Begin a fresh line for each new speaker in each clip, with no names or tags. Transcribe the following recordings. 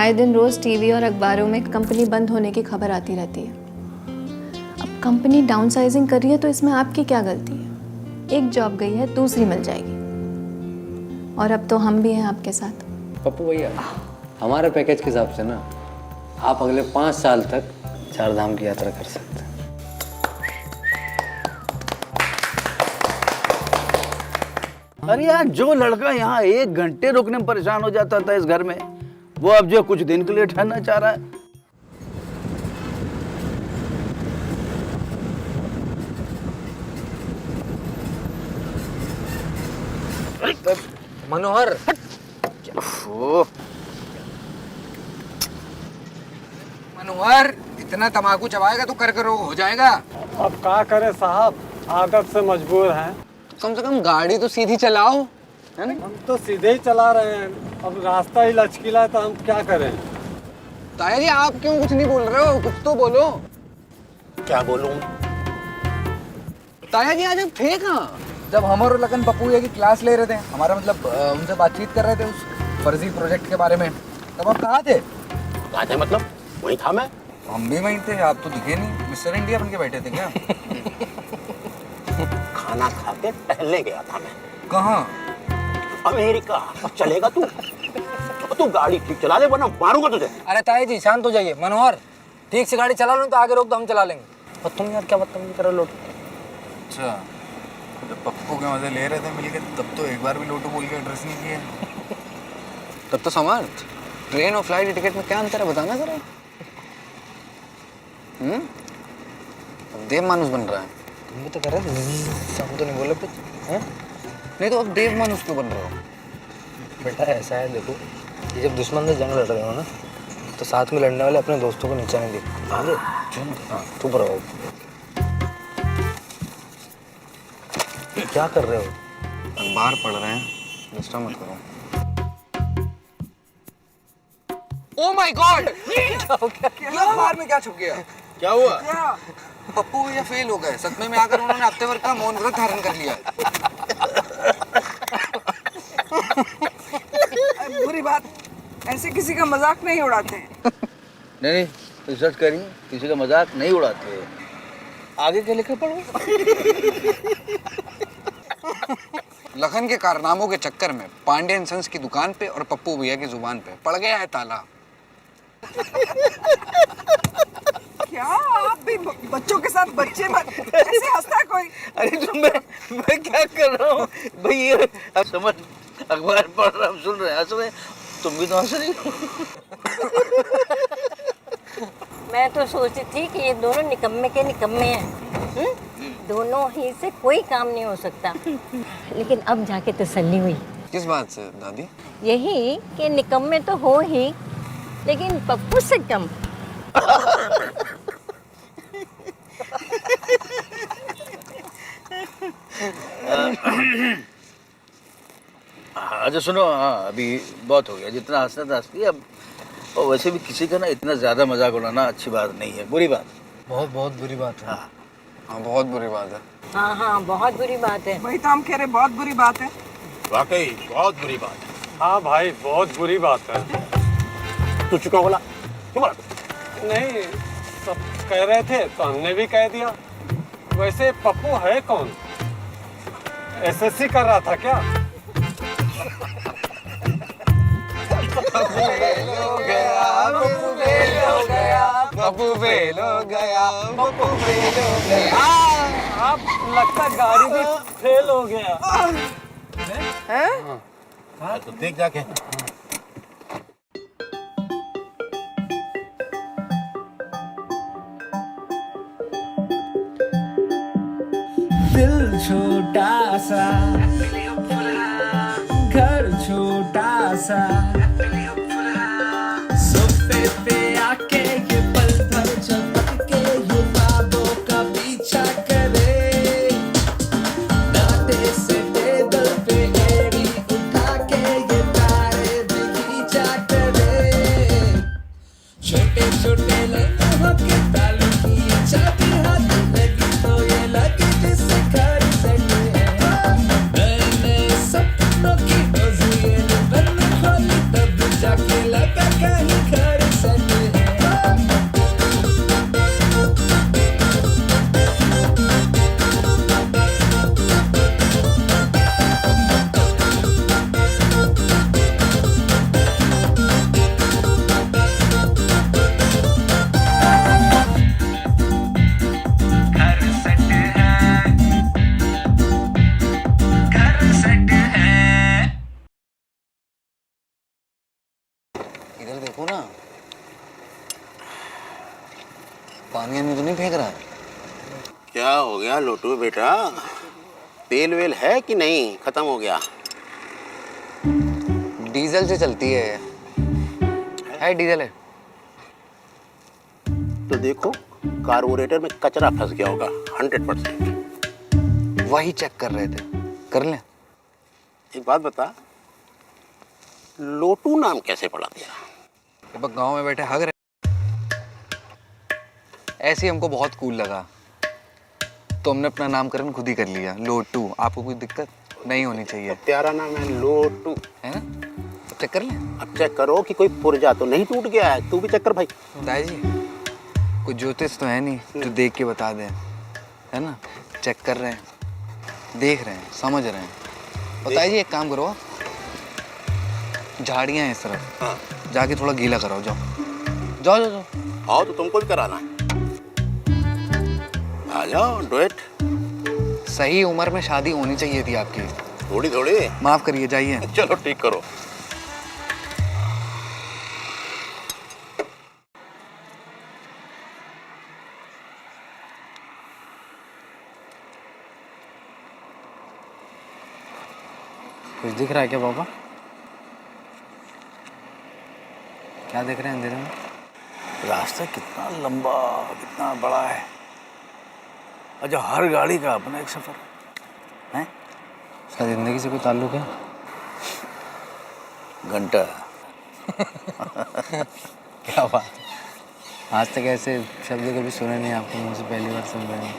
आए दिन रोज टीवी और अखबारों में कंपनी बंद होने की खबर आती रहती है। अब कंपनी डाउनसाइजिंग कर रही है तो इसमें आपकी क्या गलती है? एक जॉब गई है, दूसरी मिल जाएगी। और अब तो हम भी हैं आपके साथ।
पप्पू भैया, हमारे पैकेज के हिसाब से ना आप अगले 5 साल तक 4 धाम की यात्रा कर सकते हैं।
अरे यार, जो लड़का यहाँ 1 घंटे रुकने में परेशान हो जाता था इस घर में, वो अब जो कुछ दिन के लिए ठहरना चाह रहा है।
मनोहर,
मनोहर, इतना तम्बाकू चबाएगा तो कर्क रोग हो जाएगा।
अब क्या करे साहब, आदत से मजबूर हैं।
कम से कम गाड़ी तो सीधी चलाओ, है ना?
हम तो सीधे ही चला रहे हैं, अब रास्ता ही लचकीला है तो हम क्या करें।
ताया जी, आप क्यों कुछ नहीं बोल रहे हो? कुछ तो बोलो।
क्या बोलूं?
ताया जी, आज आप थे कहाँ? जब हम और लगन पप्पू भैया की क्लास ले रहे थे, हमारा मतलब उनसे बातचीत कर रहे थे उस फर्जी प्रोजेक्ट के बारे में, तब आप कहाँ थे?
कहा थे मतलब? वही था मैं।
हम भी वहीं थे, आप तो दिखे नहीं। मिस्टर इंडिया बन के बैठे थे क्या?
खाना खा के टहलने गया था मैं।
कहाँ?
अमेरिका। चलेगा तू? तू गाड़ी ठीक चला ले वरना मारूंगा तुझे।
अरे ताई जी, शांत हो जाइए। मनोहर, ठीक से गाड़ी चला लो तो आगे रोक दो, हम चला लेंगे। और तुम यार क्या बदतमीजी कर रहे हो? लोट।
अच्छा, जब पप्पू के मजे ले रहे थे मिलके, तब तो एक बार भी लोटू बोल के एड्रेस नहीं किया। तब तो समर्थ, ट्रेन और फ्लाइट टिकट में क्या अंतर है बताना जरा। अब देव मानुस बन रहा है।
तुम भी तो कर रहे थे, हम तो नहीं बोले कुछ। हैं?
नहीं तो अब देव मानुस क्यों बन रहे हो?
बेटा ऐसा है, देखो, ये जब दुश्मन से जंग लड़ रहे हो ना, तो साथ में लड़ने वाले अपने दोस्तों को नीचा नहीं देखते। समझे? हाँ, चुप रहो। क्या कर रहे हो?
अखबार पढ़ रहे हैं, डिस्टर्ब मत करो। Oh my God! क्या हो गया? अखबार में क्या छुप गया?
क्या हुआ?
पप्पू भैया फेल हो गए। सदमे में आकर उन्होंने हफ्ते भर का मौन व्रत धारण कर लिया।
बुरी बात, ऐसे किसी का मजाक नहीं उड़ाते हैं।
नहीं, रिसर्च करिए, किसी का मजाक नहीं उड़ाते। आगे क्या लिखा पढ़ो।
लखन के कारनामों के चक्कर में पांडियन सन्स की दुकान पे और पप्पू भैया की जुबान पे पड़ गया है ताला।
क्या आप भी बच्चों के साथ बच्चे ऐसे हंसता है कोई?
अरे तो मैं क्या कर रहा हूँ भाई? ये अब समझ, अखबार पढ़ रहा हूँ, सुन रहे हैं, हंस रहे हैं, तुम भी तो हंस रही हो।
मैं तो सोचती थी कि ये दोनों निकम्मे के निकम्मे हैं। दोनों ही से कोई काम नहीं हो सकता, लेकिन अब जाके तसल्ली हुई।
किस बात से दादी?
यही कि निकम्मे तो हो ही, लेकिन पप्पू से कम।
अच्छा सुनो, हाँ अभी बहुत हो गया, जितना हंसना था हंस लिया अब। और वैसे भी किसी का ना इतना ज्यादा मजाक उड़ाना अच्छी बात नहीं है, बुरी बात।
बहुत बहुत बुरी बात है।
हाँ, बहुत बुरी बात है।
हाँ हाँ, बहुत बुरी बात है।
वही तो हम कह रहे, बहुत बुरी बात है।
वाकई बहुत बुरी बात है।
हाँ भाई, बहुत बुरी बात है।
तू चुका बोला क्यों बोला?
नहीं, सब कह रहे थे तो हमने भी कह दिया। वैसे पप्पू है कौन? एसएससी कर रहा था क्या?
पप्पू फेल हो गया, पप्पू फेल हो गया, पप्पू फेल हो गया, पप्पू फेल हो गया।
आप लगता गाड़ी भी फेल हो गया।
हाँ तो देख जाके।
दिल छोटा सा, घर छोटा सा, सोफे पे आके ये पल भर झपक के ये ख्वाबों का पीछा करे, डांटे से टेबल पे एड़ी उठा के ये तारे भी खींचा करे, छोटे छोटे लम्हों के तालों की चाबी हाथ लगी तो ये लगी जिसे घर सके है। नए नए सपनों की डोजिए बंद खोली तब जाके लगा कहीं
इधर देखो ना, पानी में तो नहीं फेंक रहा।
क्या हो गया लोटू बेटा? तेल वेल है कि नहीं, खत्म हो गया?
डीजल से चलती है डीजल है।
तो देखो कार्बोरेटर में कचरा फंस गया होगा 100%।
वही चेक कर रहे थे, कर लें।
एक बात बता, लोटू नाम कैसे पड़ा तेरा?
अब गांव में बैठे हग रहे, ऐसे ही हमको बहुत कूल लगा तो हमने अपना नामकरण खुद ही कर लिया, लोटू। आपको कोई दिक्कत नहीं होनी चाहिए,
प्यारा नाम है लोटू,
है ना? अब चेक कर लें।
अब चेक करो कि कोई पुर्जा तो नहीं टूट गया है। तू भी चेक कर भाई।
दाई जी, कोई ज्योतिष तो है नहीं जो देख के बता दें, है ना? चेक कर रहे हैं, देख रहे हैं, समझ रहे हैं। बताइए, एक काम करो, झाड़ियाँ हैं इस तरफ,
हाँ।
जाके थोड़ा गीला कराओ। जाओ जाओ जाओ जाओ।
आओ तो तुमको भी कराना है, आ जाओ। डुएट
सही उम्र में शादी होनी चाहिए थी आपकी।
थोड़ी थोड़ी।
माफ करिए, जाइए।
चलो ठीक करो।
कुछ दिख रहा है क्या पापा? क्या देख रहे हैं अंधेरे में?
रास्ता कितना लंबा, कितना बड़ा है। अच्छा, हर गाड़ी का अपना एक सफर है।
इसका जिंदगी से कोई ताल्लुक है?
घंटा।
क्या बात, आज तक ऐसे शब्द कभी सुने नहीं आपको मुंह से, पहली बार सुन रहे हैं।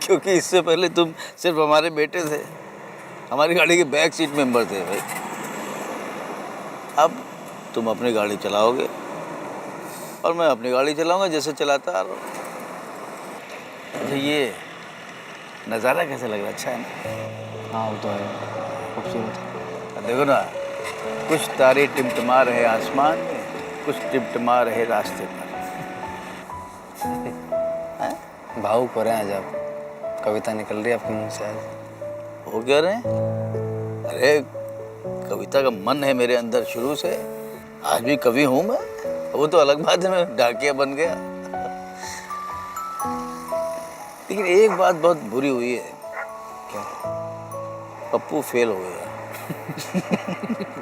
क्योंकि इससे पहले तुम सिर्फ हमारे बेटे थे, हमारी गाड़ी के बैक सीट मेंबर थे भाई। अब तुम अपनी गाड़ी चलाओगे और मैं अपनी गाड़ी चलाऊंगा जैसे चलाता आ रहा हूँ। अच्छा, ये नज़ारा कैसे लग रहा है? अच्छा है ना?
हाँ वो तो है, खूबसूरत।
देखो ना, कुछ तारे टिमटिमा रहे आसमान में, कुछ टिमटिमा रहे रास्ते पर।
भावुक हो रहे हैं आज आप, कविता निकल रही है आपके मुंह से आज।
वो कह रहे हैं, अरे कविता का मन है मेरे अंदर शुरू से, आज भी कवि हूँ मैं। वो तो अलग बात है, मैं डाकिया बन गया। लेकिन एक बात बहुत बुरी हुई है।
क्या?
पप्पू फेल हो गया।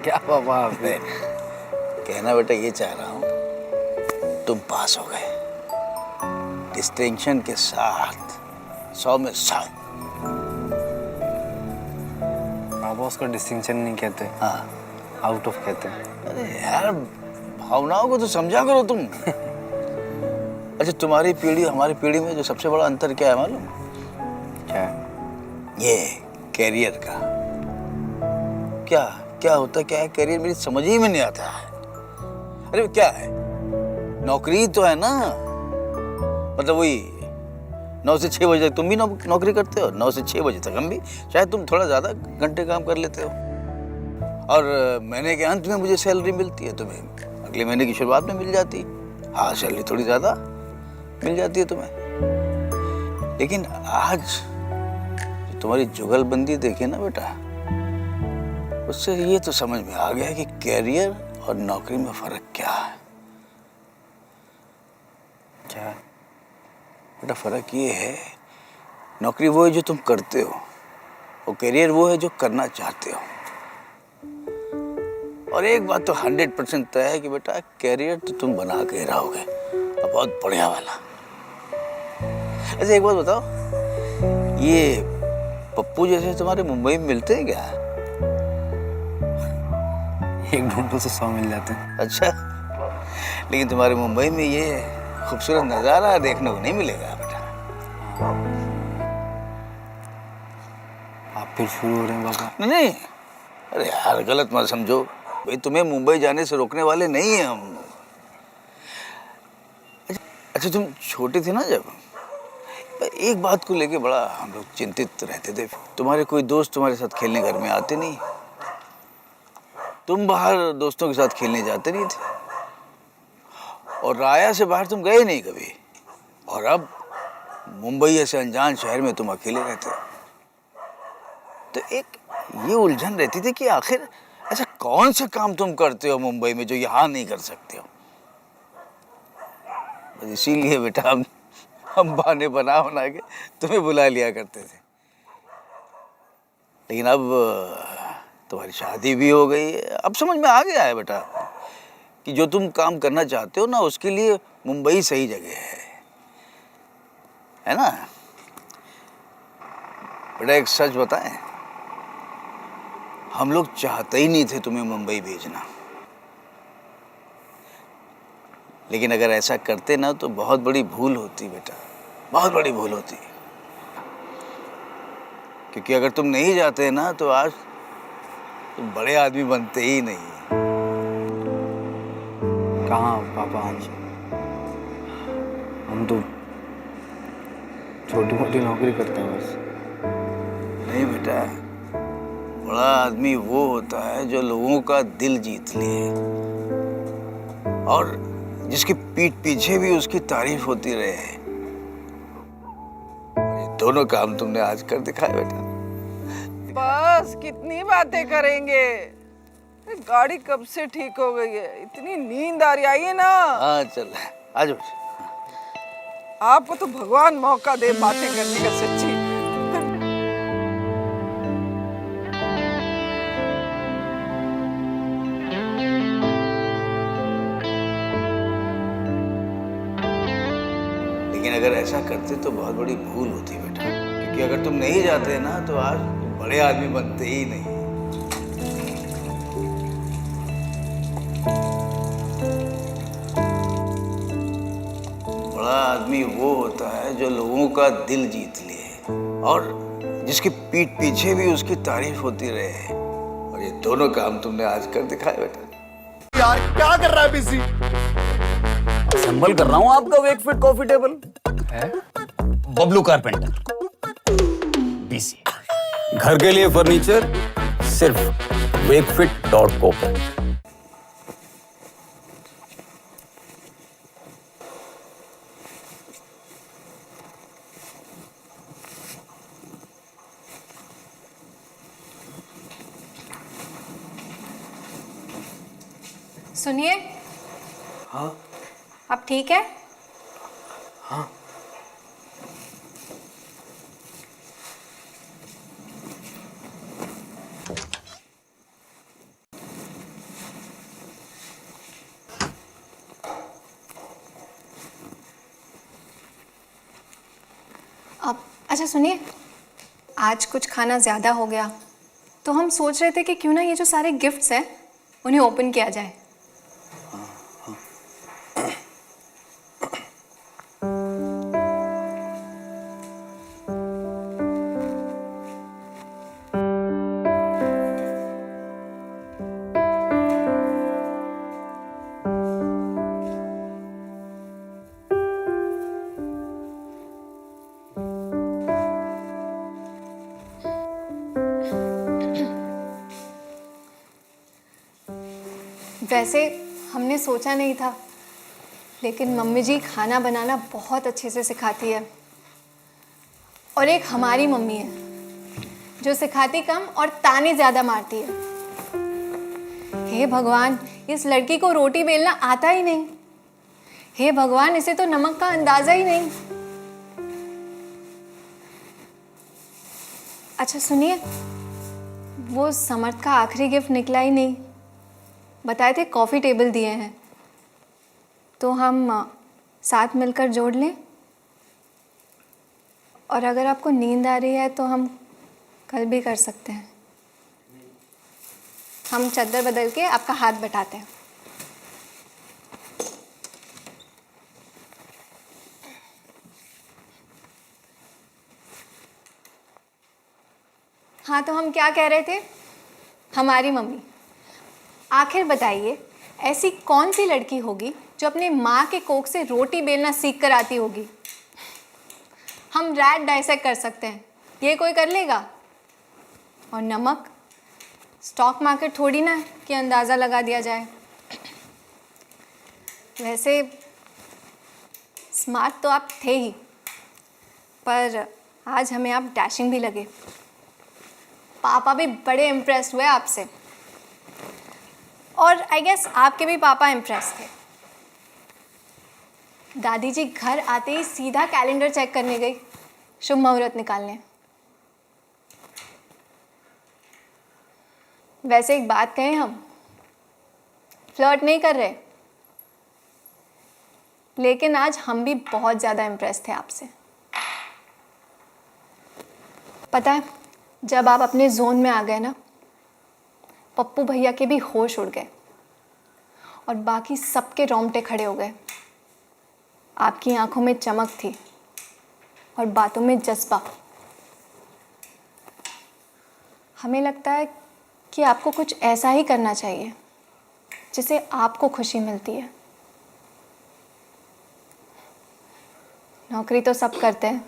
क्या पापा आपने?
कहना बेटा ये चाह रहा हूँ, तुम पास हो गए डिस्टिंक्शन के साथ, 100 में 100।
पापा उसको डिस्टिंक्शन नहीं कहते,
हाँ,
आउट ऑफ कहते हैं।
अरे यार, भावनाओं को तो समझा करो तुम। अच्छा, तुम्हारी पीढ़ी हमारी पीढ़ी में जो सबसे बड़ा अंतर क्या है मालूम?
क्या है?
ये कैरियर का। क्या क्या होता क्या है कैरियर, मेरी समझ ही में नहीं आता है। अरे क्या है, नौकरी तो है ना, मतलब वही 9 से 6 बजे तक तुम भी नौकरी करते हो, 9 से 6 बजे तक हम भी। शायद तुम थोड़ा ज़्यादा घंटे काम कर लेते हो, और महीने के अंत में मुझे सैलरी मिलती है, तुम्हें अगले महीने की शुरुआत में मिल जाती। हाँ, सैलरी थोड़ी ज़्यादा मिल जाती है तुम्हें। लेकिन आज तुम्हारी जुगलबंदी देखी ना बेटा, उससे ये तो समझ में आ गया कि कैरियर और नौकरी में फ़र्क क्या है।
क्या है?
बेटा, फ़र्क ये है, नौकरी वो है जो तुम करते हो, और कैरियर वो है जो करना चाहते हो। और एक बात तो 100% तय है कि बेटा, कैरियर तो तुम बना के रहोगे, और बहुत बढ़िया वाला। अच्छा, एक बात बताओ, ये पप्पू जैसे तुम्हारे मुंबई में मिलते हैं क्या?
एक ढूंढो तो 100 मिल जाते हैं।
अच्छा, लेकिन तुम्हारे मुंबई में ये खूबसूरत नज़ारा देखने को नहीं मिलेगा बेटा।
आप फिर शुरू हो रहे हैं पापा।
नहीं, अरे यार, गलत मत समझो भाई, तुम्हें मुंबई जाने से रोकने वाले नहीं हैं हम। अच्छा, तुम छोटे थे ना जब, एक बात को लेके बड़ा हम लोग चिंतित रहते थे। तुम्हारे कोई दोस्त तुम्हारे साथ खेलने घर में आते नहीं, तुम बाहर दोस्तों के साथ खेलने जाते नहीं थे, और राया से बाहर तुम गए नहीं कभी। और अब मुंबई ऐसे अनजान शहर में तुम अकेले रहते हो। तो एक ये उलझन रहती थी कि आखिर ऐसा कौन सा काम तुम करते हो मुंबई में जो यहाँ नहीं कर सकते हो? बस इसीलिए बेटा हम बहाने बना बना के तुम्हें बुला लिया करते थे। लेकिन अब तुम्हारी शादी भी हो गई है, अब समझ में आ गया है बेटा कि जो तुम काम करना चाहते हो ना उसके लिए मुंबई सही जगह है ना? बेटा एक सच बताएं, हम लोग चाहते ही नहीं थे तुम्हें मुंबई भेजना, लेकिन अगर ऐसा करते ना तो बहुत बड़ी भूल होती बेटा, बहुत बड़ी भूल होती। क्योंकि अगर तुम नहीं जाते ना तो आज तुम बड़े आदमी बनते ही नहीं।
कहाँ पापा, हम तो छोटी मोटी नौकरी करते हैं बस।
नहीं बेटा, बड़ा आदमी वो होता है जो लोगों का दिल जीत ले और जिसकी पीठ पीछे भी उसकी तारीफ होती रहे। ये दोनों काम तुमने आज कर दिखाए बेटा।
बस कितनी बातें करेंगे? गाड़ी कब से ठीक हो गई है, इतनी नींद आ रही है ना।
हाँ चल आज
आपको तो भगवान मौका दे बातें करने का सच्ची।
लेकिन अगर ऐसा करते तो बहुत बड़ी भूल होती बेटा, क्योंकि अगर तुम नहीं जाते ना तो आज तुम बड़े आदमी बनते ही नहीं। बड़ा आदमी वो होता है जो लोगों का दिल जीत ले और जिसकी पीठ पीछे भी उसकी तारीफ होती रहे। और ये दोनों काम तुमने आज कर दिखाए बेटा।
यार क्या कर रहा है बिजी?
संभल कर रहा हूँ आपका वेकफिट कॉफी टेबल है।
बबलू कारपेंटर बीसी, घर के लिए फर्नीचर सिर्फ wakefit.com।
सुनिए।
हाँ
आप ठीक है?
हाँ।
अब अच्छा सुनिए, आज कुछ खाना ज़्यादा हो गया तो हम सोच रहे थे कि क्यों ना ये जो सारे गिफ्ट्स हैं उन्हें ओपन किया जाए। वैसे हमने सोचा नहीं था, लेकिन मम्मी जी खाना बनाना बहुत अच्छे से सिखाती है। और एक हमारी मम्मी है जो सिखाती कम और ताने ज़्यादा मारती है। हे भगवान, इस लड़की को रोटी बेलना आता ही नहीं। हे भगवान, इसे तो नमक का अंदाज़ा ही नहीं। अच्छा सुनिए, वो समर्थ का आखिरी गिफ्ट निकला ही नहीं। बताए थे कॉफ़ी टेबल दिए हैं, तो हम साथ मिलकर जोड़ लें। और अगर आपको नींद आ रही है तो हम कल भी कर सकते हैं। हम चादर बदल के आपका हाथ बटाते हैं। हाँ, तो हम क्या कह रहे थे? हमारी मम्मी। आखिर बताइए, ऐसी कौन सी लड़की होगी जो अपने माँ के कोख से रोटी बेलना सीख कर आती होगी? हम रैट डाइसेक्ट कर सकते हैं, ये कोई कर लेगा? और नमक, स्टॉक मार्केट थोड़ी ना कि अंदाज़ा लगा दिया जाए। वैसे स्मार्ट तो आप थे ही, पर आज हमें आप डैशिंग भी लगे। पापा भी बड़े इम्प्रेस्ड हुए आपसे। और आई गेस आपके भी पापा इम्प्रेस थे। दादी जी घर आते ही सीधा कैलेंडर चेक करने गई, शुभ मुहूर्त निकालने। वैसे एक बात कहें, हम फ्लर्ट नहीं कर रहे, लेकिन आज हम भी बहुत ज़्यादा इम्प्रेस थे आपसे। पता है, जब आप अपने जोन में आ गए ना, पप्पू भैया के भी होश उड़ गए और बाकी सबके रोंगटे खड़े हो गए। आपकी आंखों में चमक थी और बातों में जज्बा। हमें लगता है कि आपको कुछ ऐसा ही करना चाहिए जिससे आपको खुशी मिलती है। नौकरी तो सब करते हैं,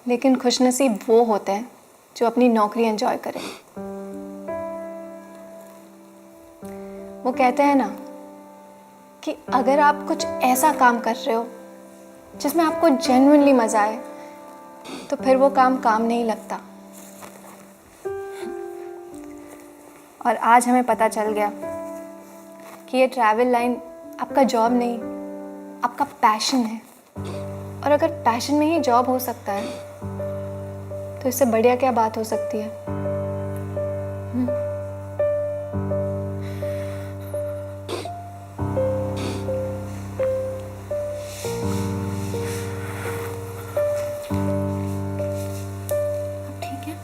लेकिन खुशनसीब वो होते हैं जो अपनी नौकरी एंजॉय करें। वो कहते हैं ना कि अगर आप कुछ ऐसा काम कर रहे हो जिसमें आपको जेन्युइनली मज़ा आए, तो फिर वो काम नहीं लगता। और आज हमें पता चल गया कि ये ट्रैवल लाइन आपका जॉब नहीं, आपका पैशन है। और अगर पैशन में ही जॉब हो सकता है, तो इससे बढ़िया क्या बात हो सकती है। ठीक है,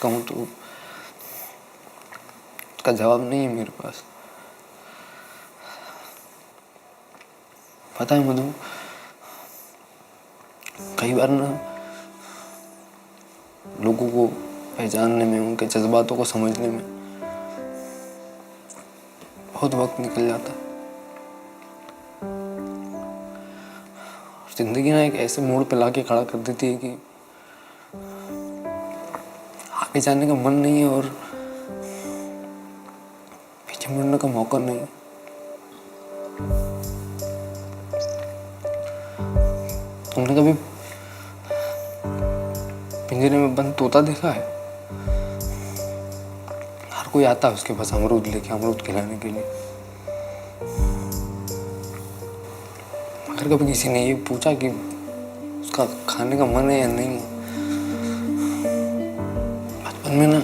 कहूँ तो उसका जवाब नहीं है मेरे पास। पता है मधु, कई बार ना लोगों को पहचानने में, उनके जज्बातों को समझने में बहुत वक्त निकल जाता है। जिंदगी ना एक ऐसे मोड़ पे लाके खड़ा कर देती है कि आगे जाने का मन नहीं है और पीछे मुड़ने का मौका नहीं। तुमने कभी पिंजरे में बंद तोता देखा है? हर कोई आता है उसके पास अमरूद लेके, अमरूद खिलाने के लिए। अगर कभी किसी ने ये पूछा कि उसका खाने का मन है या नहीं है, बचपन में ना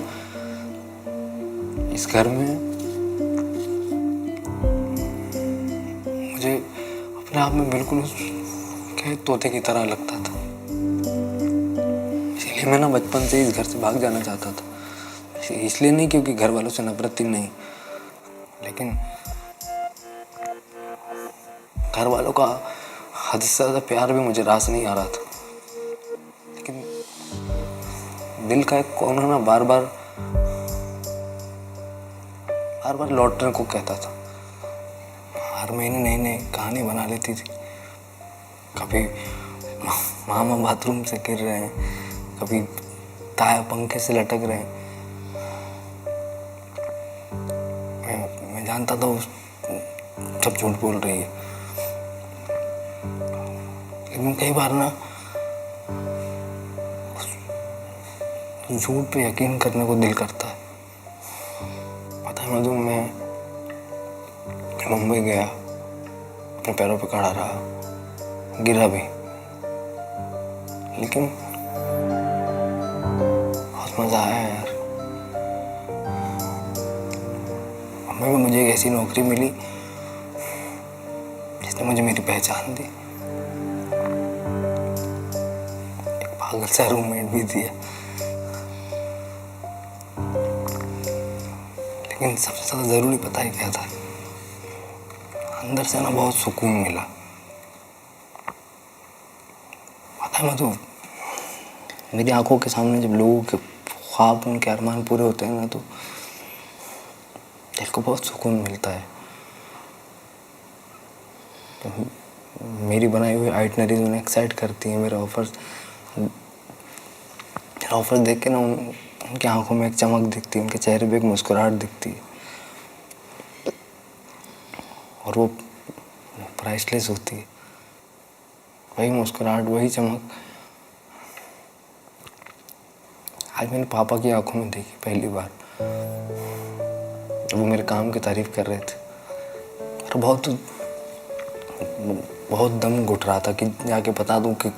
इस घर में मुझे अपने आप में बिल्कुल तोते की तरह लगता था। इसलिए मैं ना बचपन से इस घर से भाग जाना चाहता था। इसलिए नहीं क्योंकि घर वालों से नफरत थी, नहीं, लेकिन घर वालों का हद से ज़्यादा प्यार भी मुझे रास नहीं आ रहा था। लेकिन दिल का एक कोना ना बार बार लौटने को कहता था। हर महीने नई नई कहानी बना लेती थी। कभी मामा बाथरूम से गिर रहे हैं, कभी ताया पंखे से लटक रहे हैं। मैं जानता था वो सब झूठ बोल रही है, लेकिन कई बार ना झूठ पे यकीन करने को दिल करता है। पता है मधु, मैं मुंबई गया, अपने पैरों पे खड़ा रहा, गिरा भी, लेकिन बहुत मजा आया यार। मुंबई में मुझे एक ऐसी नौकरी मिली जिसने मुझे मेरी पहचान दी। एक पागल सा रूममेट भी दिया, लेकिन सबसे ज्यादा जरूरी पता है क्या था? अंदर से ना बहुत सुकून मिला। पता है मधु, मेरी आंखों के सामने जब लोगों के ख्वाब, उनके अरमान पूरे होते हैं ना, तो दिल को बहुत सुकून मिलता है। मेरी बनाई हुई आइटनरीज उन्हें एक्साइट करती हैं। मेरा ऑफर देख के ना उनकी आंखों में एक चमक दिखती है, उनके चेहरे पे एक मुस्कुराहट दिखती है, और वो प्राइसलेस होती है। वही मुस्कुराहट, वही चमक आज मैंने पापा की आंखों में देखी पहली बार। वो मेरे काम की तारीफ कर रहे थे और बहुत दम घुट रहा था कि जाके बता दूं कि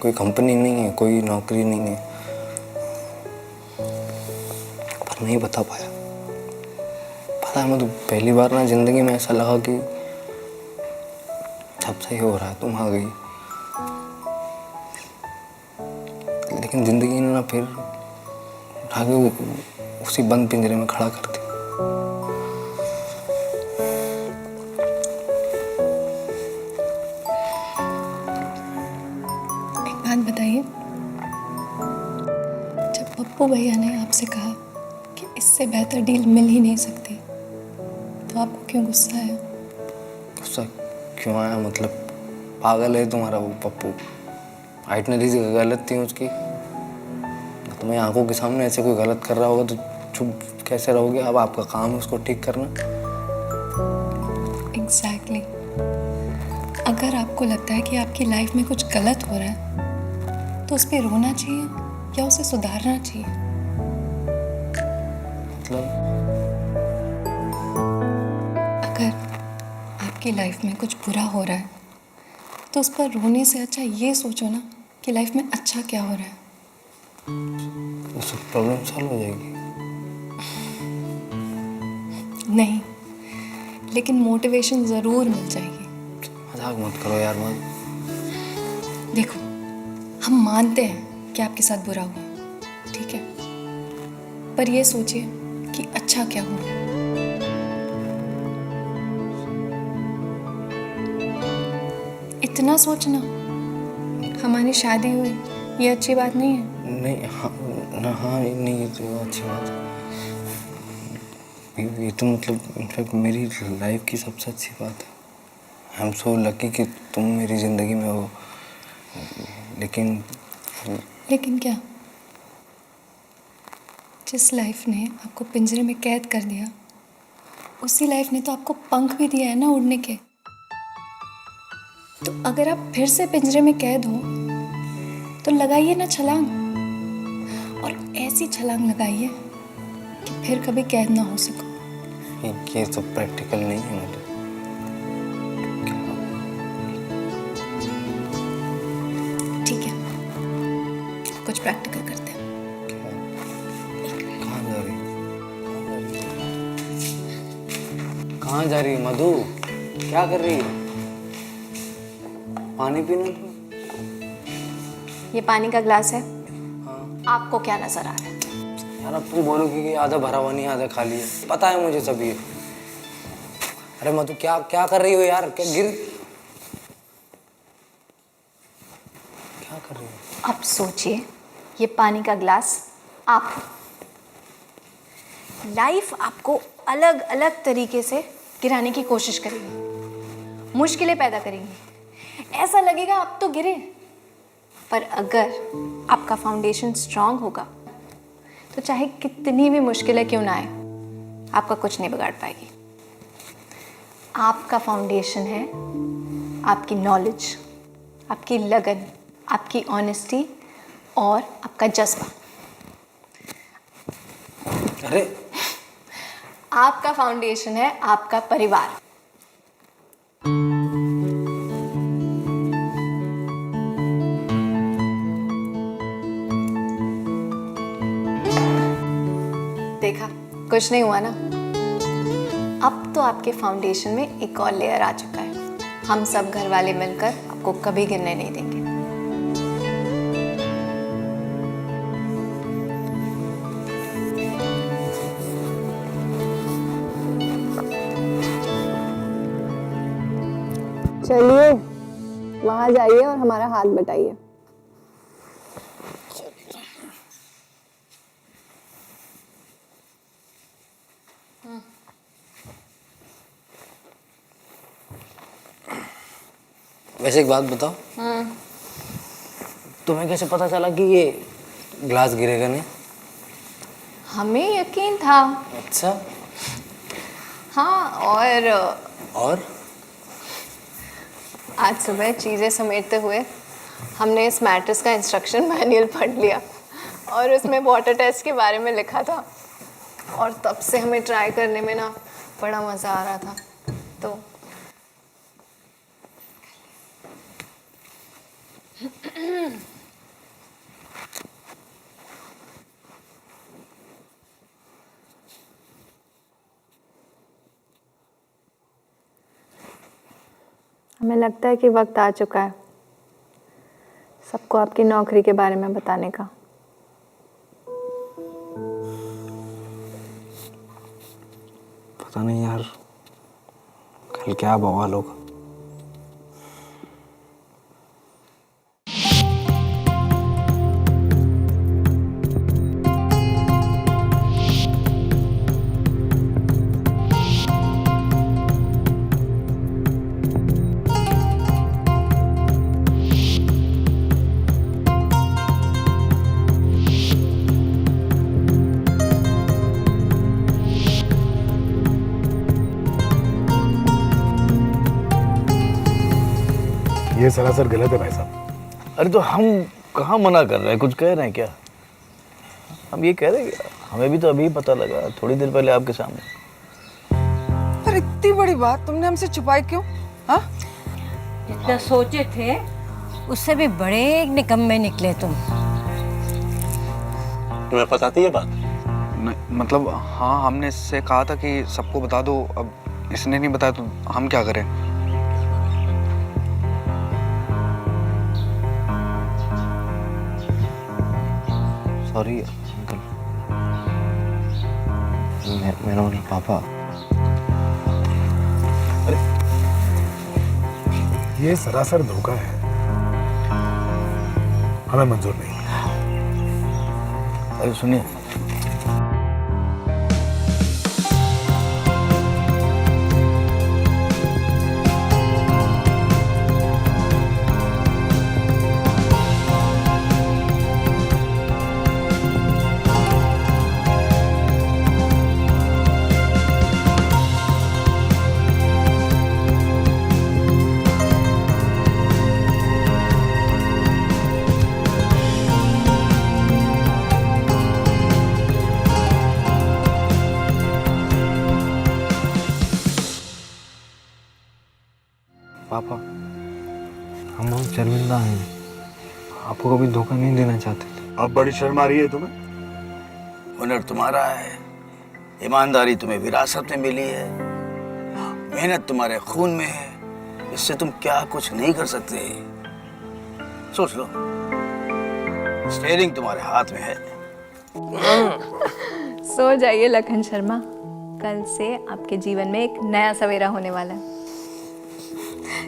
कोई कंपनी नहीं है, कोई नौकरी नहीं है, पर नहीं बता पाया। पता है मुझे पहली बार ना जिंदगी में ऐसा लगा कि सब सही हो रहा है, तुम आ गई। लेकिन जिंदगी ने ना फिर उठा के उसी बंद पिंजरे में खड़ा कर दिया।
एक बात बताइए, जब पप्पू भैया ने आपसे कहा कि इससे बेहतर डील मिल ही नहीं सकती, तो आपको क्यों गुस्सा आया?
गुस्सा क्यों आया? मतलब पागल है तुम्हारा वो पप्पू? आइटनरीज गलत थी उसकी। तुम्हें आंखों के सामने ऐसे कोई गलत कर रहा होगा तो चुप कैसे रहोगे? अब आपका काम है उसको ठीक करना।
एग्जैक्टली। अगर आपको लगता है कि आपकी लाइफ में कुछ गलत हो रहा है तो उस पर रोना चाहिए या उसे सुधारना चाहिए?
मतलब
अगर आपकी लाइफ में कुछ बुरा हो रहा है तो उस पर रोने से अच्छा ये सोचो ना कि लाइफ में अच्छा क्या हो रहा है।
उससे प्रॉब्लम सॉल्व हो जाएगी।
नहीं, लेकिन मोटिवेशन ज़रूर मिल जाएगी।
मजाक मत करो यार। मत
देखो, हम मानते हैं कि आपके साथ बुरा हुआ, ठीक है, पर ये सोचिए कि अच्छा क्या हुआ। इतना सोचना, हमारी शादी हुई, ये अच्छी बात नहीं है।
नहीं, हाँ नहीं, ये तो अच्छी बात है। ये तो मतलब इनफैक्ट मेरी लाइफ की सबसे अच्छी बात है। आई एम सो लकी कि तुम मेरी ज़िंदगी में हो।
लेकिन क्या? जिस लाइफ ने आपको पिंजरे में कैद कर दिया, उसी लाइफ ने तो आपको पंख भी दिया है ना उड़ने के। तो अगर आप फिर से पिंजरे में कैद हो तो लगाइए ना छलांग, और ऐसी छलांग लगाइए कि फिर कभी कैद ना हो सको।
ये तो प्रैक्टिकल नहीं है। मतलब
ठीक है, कुछ प्रैक्टिकल करते हैं।
कहाँ जा रही है मधु? क्या कर रही है? पानी पीना तो।
ये पानी का ग्लास है।
हाँ।
आपको क्या नजर आ रहा है?
यार अब तुम बोलोगी कि आधा भरा हुआ नहीं आधा खाली है। पता है मुझे सब ये। अरे मधु क्या क्या कर रही हो यार? क्या कर रही हो?
अब सोचिए, ये पानी का ग्लास आप, लाइफ आपको अलग अलग तरीके से गिराने की कोशिश करेगी, मुश्किलें पैदा करेंगी। ऐसा लगेगा आप तो गिरे, पर अगर आपका फाउंडेशन स्ट्रांग होगा तो चाहे कितनी भी मुश्किलें क्यों ना आए, आपका कुछ नहीं बिगाड़ पाएगी। आपका फाउंडेशन है आपकी नॉलेज, आपकी लगन, आपकी ऑनेस्टी और आपका जज्बा।
अरे
आपका फाउंडेशन है आपका परिवार। देखा, कुछ नहीं हुआ ना। अब तो आपके फाउंडेशन में एक और लेयर आ चुका है। हम सब घर वाले मिलकर आपको कभी गिरने नहीं देंगे।
चलिए वहां जाइए और हमारा हाथ बटाइए।
वैसे एक बात बताओ, तुम्हें कैसे पता चला कि ये ग्लास गिरेगा नहीं?
हमें यकीन था।
अच्छा।
हाँ, और आज सुबह चीज़ें समेटते हुए हमने इस मैट्रेस का इंस्ट्रक्शन मैनुअल पढ़ लिया और उसमें वाटर टेस्ट के बारे में लिखा था, और तब से हमें ट्राई करने में ना बड़ा मज़ा आ रहा था। तो हमें लगता है कि वक्त आ चुका है सबको आपकी नौकरी के बारे में बताने का।
पता नहीं यार, कल क्या बवाल होगा।
ये सरासर गलत है भाई साहब। अरे तो हम कहाँ मना कर रहे हैं, कुछ कह रहे हैं क्या? हम ये कह रहे हैं, हमें भी तो अभी पता लगा थोड़ी देर पहले आपके सामने।
पर इतनी बड़ी बात तुमने हमसे छुपाई क्यों? हाँ,
जितना सोचे थे उससे भी बड़े निकम्मे निकले तुम।
तुम्हें पता थी ये बात?
नहीं, मतलब हाँ, हमने इससे कहा था कि सबको बता दो, अब इसने नहीं बताया तो हम क्या करें? सॉरी अंकल, मेरा मतलब पापा।
ये सरासर धोखा है, हमें मंजूर नहीं।
अरे सुनिए, पापा, हम बहुत शर्मिंदा हैं, आपको कभी धोखा नहीं देना चाहते थे।
अब बड़ी शर्म आ रही है तुम्हें? हुनर तुम्हारा है, ईमानदारी तुम्हें विरासत में मिली है, मेहनत तुम्हारे खून में है, इससे तुम क्या कुछ नहीं कर सकते। सोच लो, स्टीयरिंग तुम्हारे हाथ में है।
सो जाइए लखन शर्मा, कल से आपके जीवन में एक नया सवेरा होने वाला है।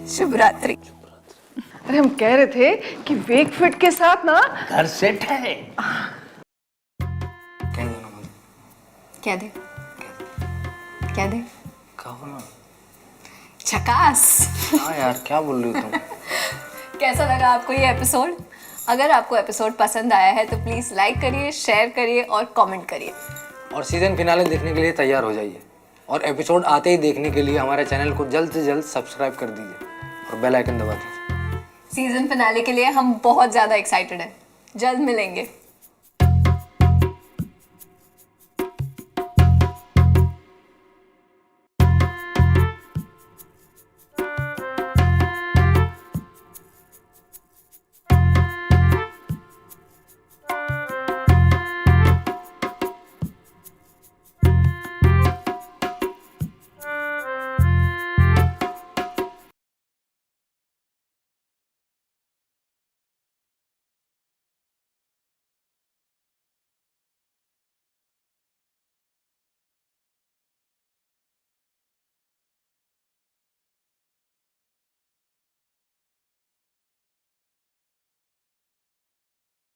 शुभ रात्रि।
अरे हम कह रहे थे कि वेक फिट के साथ ना
घर सेट है।
क्या दे? क्या दे?
कहो ना।
झकास।
हाँ यार, क्या बोल रही हो तुम?
कैसा लगा आपको ये एपिसोड? अगर आपको एपिसोड पसंद आया है तो प्लीज़ लाइक करिए, शेयर करिए और कमेंट करिए।
और सीजन फिनाले देखने के लिए तैयार हो जाइए, और एपिसोड आते ही देखने के लिए हमारे चैनल को जल्द से जल्द सब्सक्राइब कर दीजिए और बेल आइकन दबा दीजिए।
सीजन फिनाले के लिए हम बहुत ज़्यादा एक्साइटेड हैं। जल्द मिलेंगे।